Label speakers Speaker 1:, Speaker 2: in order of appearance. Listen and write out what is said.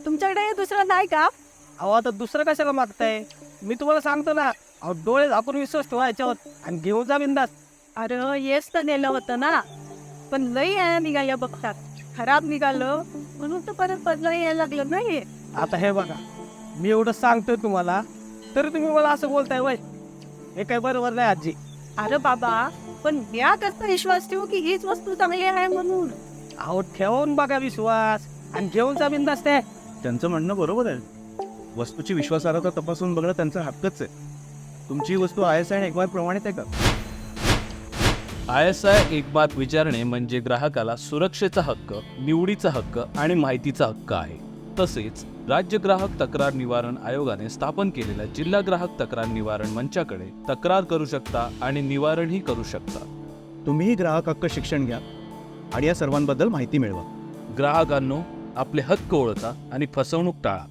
Speaker 1: तुमच्याकडे दुसरं नाही का?
Speaker 2: अहो आता दुसरं कशाला मागताय? मी तुम्हाला सांगतो ना, अहो डोळे झाकून विश्वास ठेवा याच्यावर आणि घेऊन जा बिंदास.
Speaker 1: अरे येस तर नेलं होतं ना, पण लई यायला निघाल्या बघतात. खराब निघालं म्हणून तर परत बदला यायला लागलं नाही.
Speaker 2: आता हे बघा, मी एवढं सांगतोय तुम्हाला तरी तुम्ही मला असं बोलताय वय, हे काय बरोबर नाही आजी.
Speaker 1: अरे बाबा, पण या कसा विश्वास ठेवू की हीच वस्तू चांगली आहे म्हणून?
Speaker 2: अहो ठेवून बघा विश्वास आणि घेऊन जा बिंदास ते.
Speaker 3: त्यांचं म्हणणं बरोबर आहे. वस्तूची विश्वासार्हता तपासून बघणं त्यांचा हक्कच आहे. तुमची वस्तू ISI आणि एकवार प्रमाणित आहे का?
Speaker 4: ISI एक बात विचारणे म्हणजे ग्राहकाला सुरक्षेचा हक्क, निवडीचा हक्क आणि माहितीचा हक्क आहे. तसेच राज्य ग्राहक तक्रार निवारण आयोगाने स्थापन केलेल्या जिल्हा ग्राहक तक्रार निवारण मंचाकडे तक्रार करू शकता आणि निवारणही करू शकता.
Speaker 3: तुम्हीही ग्राहक हक्क शिक्षण घ्या आणि या सर्वांबद्दल माहिती मिळवा.
Speaker 4: ग्राहकांनो, आपले हक्क ओळखा आणि फसवणूक टाळा.